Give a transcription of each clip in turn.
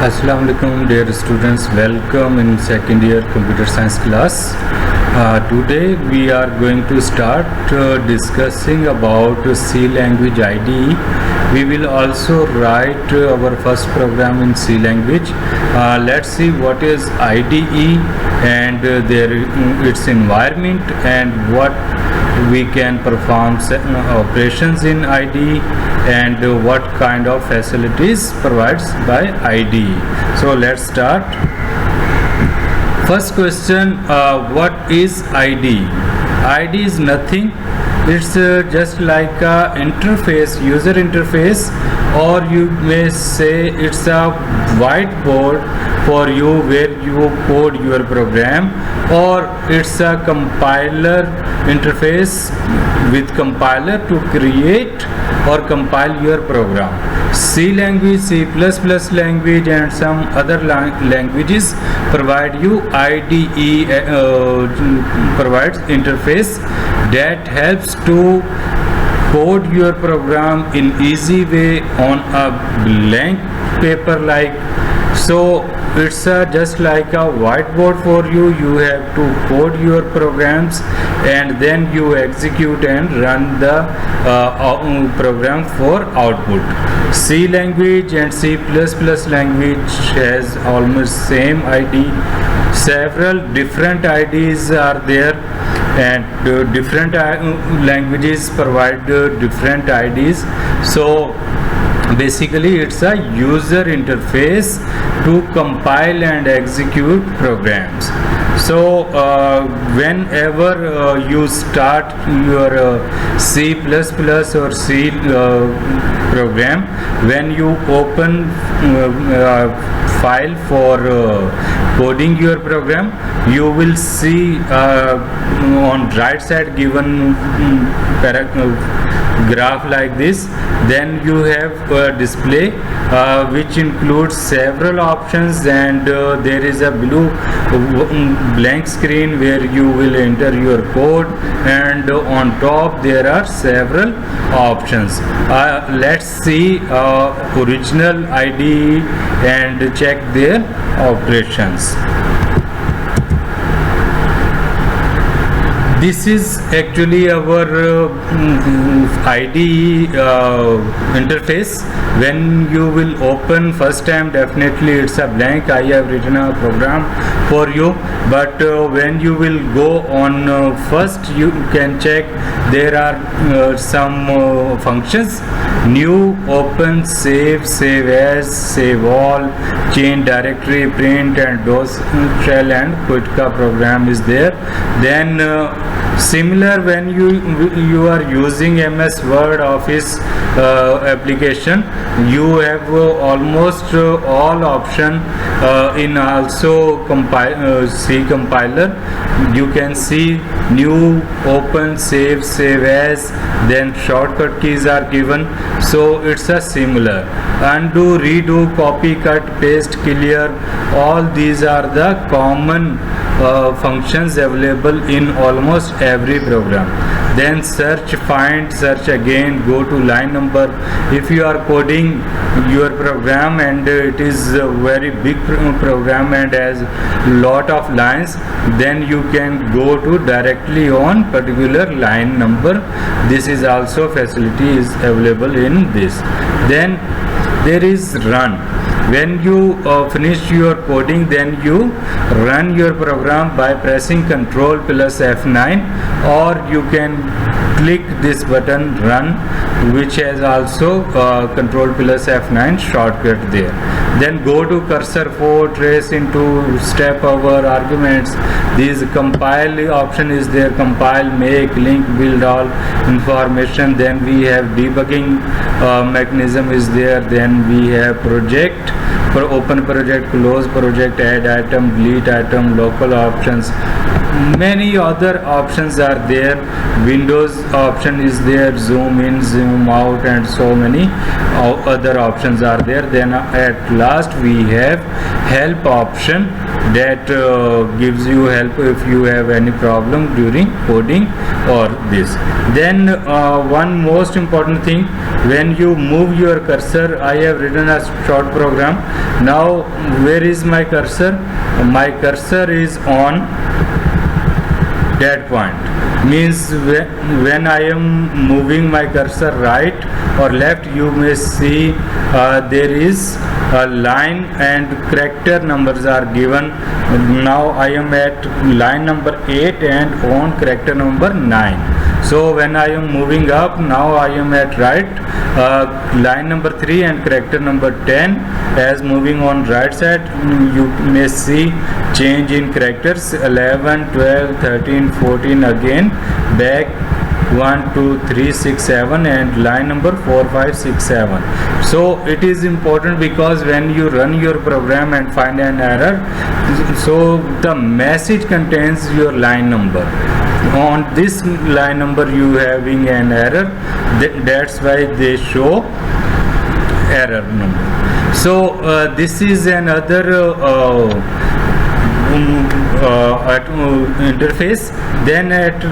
Assalamu alaikum dear students, welcome in second year computer science class. Today we are going to start discussing about C language IDE. We will also write our first program in C language. Let's see what is IDE and its environment and what we can perform operations in IDE and what kind of facilities provides by IDE. So let's start. First question, what is IDE? IDE is nothing. It's just like a interface, user interface, or you may say it's a whiteboard for you where you code your program, or it's a compiler interface with compiler to create or compile your program. C language, C++ language and some other languages provide you IDE, provides interface that helps to code your program in easy way on a blank paper like. So it's just like a whiteboard for you. You have to code your programs and then you execute and run the program for output. C language and C++ language has almost same ID. Several different IDs are there and different languages provide different IDs. So basically it's a user interface to compile and execute programs. So whenever you start your C++ or C program, when you open file for coding your program, you will see on right side given graph like this. Then you have a display which includes several options, and there is a blue blank screen where you will enter your code, and on top there are several options. Let's see original IDE and check their operations. This is actually our IDE interface. When you will open first time, definitely it's a blank. I have written a program for you, but when you will go on first, you can check there are some functions: new, open, save, save as, save all, change directory, print, and DOS shell and Quitka program is there. Then similar when you are using MS Word, Office application, you have almost all option in also C compiler. You can see new, open, save, save as, then shortcut keys are given. So it's a similar undo, redo, copy, cut, paste, clear. All these are the common functions available in almost every program. Then search, find, search again, go to line number. If you are coding your program and it is a very big program and has lot of lines, then you can go to directly on particular line number. This is also facility is available in this. Then there is run. When you finish your coding, then you run your program by pressing Ctrl plus F9, or you can click this button run, which has also Ctrl plus F9 shortcut there. Then go to cursor 4, trace into step over arguments. This compile option is there: compile, make, link, build all information. Then we have debugging mechanism is there. Then we have project, for open project, close project, add item, delete item, local options. many other options are there. Windows option is there, zoom in, zoom out, and so many other options are there. Then at last we have help option that gives you help if you have any problem during coding or this. Then one most important thing, when you move your cursor, I have written a short program. Now where is my cursor? My cursor is on that point, means when I am moving my cursor right or left, you may see there is a line and character numbers are given. Now I am at line number 8 and on character number 9. So when I am moving up, now I am at right line number 3 and character number 10. As moving on right side, you may see change in characters 11, 12, 13, 14, again back 1, 2, 3, 6, 7 and line number 4, 5, 6, 7. So it is important because when you run your program and find an error, so the message contains your line number. On this line number you having an error, that's why they show error number. So this is another interface. Then at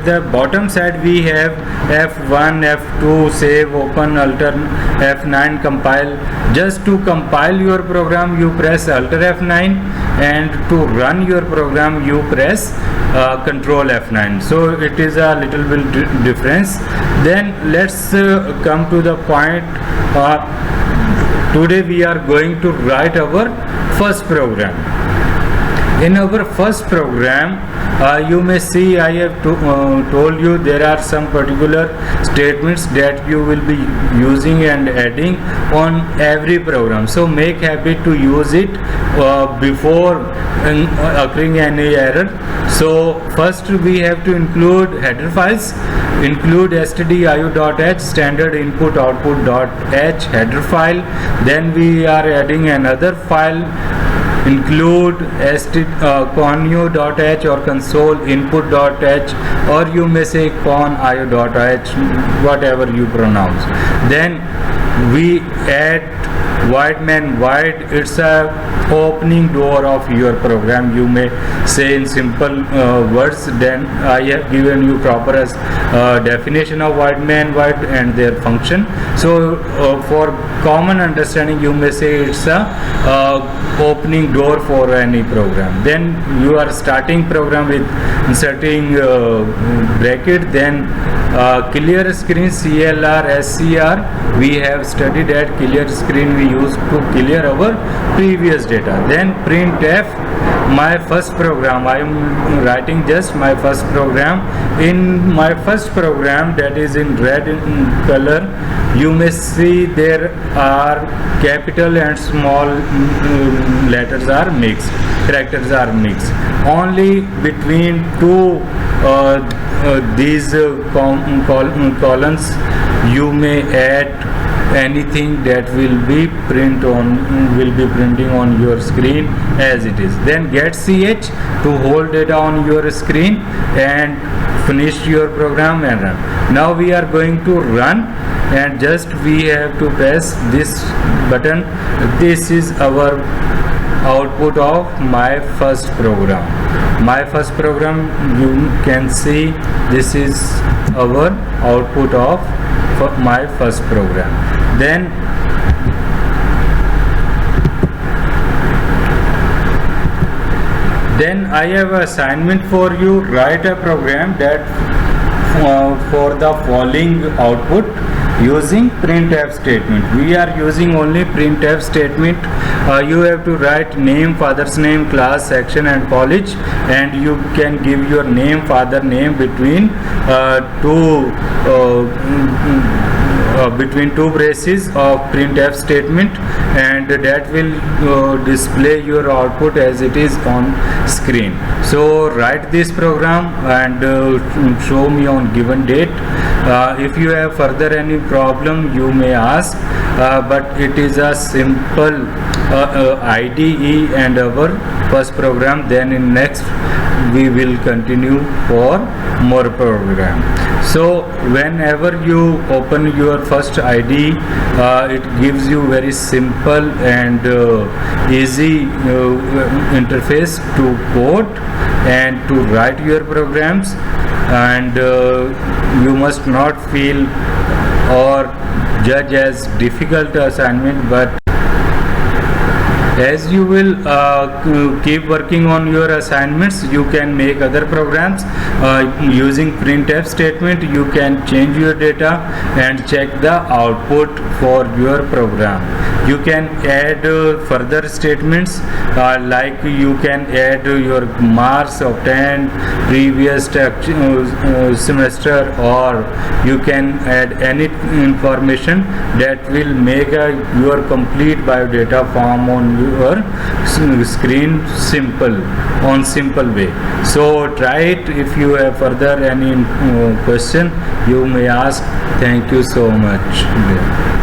the bottom side we have F1, F2, save, open, alter, F9, compile. Just to compile your program you press alter F9, and to run your program you press control F9. So it is a little bit difference. Then let's come to the point. Today we are going to write our first program. In our first program, you may see I have told you there are some particular statements that you will be using and adding on every program. So make habit to use it before occurring any error. So first we have to include header files. Include stdio.h, standard input output.h header file. Then we are adding another file. Include conio.h or console input.h, or you may say conio.h, whatever you pronounce. Then we add void main void. It's a opening door of your program, you may say in simple words. Then I have given you proper definition of void main void and their function. So for common understanding you may say it's a opening door for any program. Then you are starting program with inserting bracket. Then clear screen, CLR, SCR, we have studied that clear screen we used to clear our previous data. Then printf, my first program, I am writing just my first program. In my first program, that is in red in color, you may see there are capital and small letters are mixed, characters are mixed. Only between two these columns you may add anything that will be printing on your screen as it is. Then get ch to hold data on your screen and finish your program and run. Now we are going to run, and just we have to press this button. This is our output of my first program. My first program, you can see this is our output of my first program. Then I have an assignment for you. Write a program that for the following output using printf statement. We are using only printf statement. You have to write name, father's name, class, section and college, and you can give your name, father name between two braces of printf statement, and that will display your output as it is on screen. So write this program and show me on given date. If you have further any problem, you may ask, but it is a simple IDE and our first program. Then in next we will continue for more program. So whenever you open your first ID, it gives you very simple and easy interface to code and to write your programs, and you must not feel or judge as difficult assignment, but as you will keep working on your assignments, you can make other programs using printf statement. You can change your data and check the output for your program. You can add further statements, like you can add your marks obtained previous semester, or you can add any information that will make your complete biodata form on your screen simple way. So try it. If you have further any question, you may ask. Thank you so much.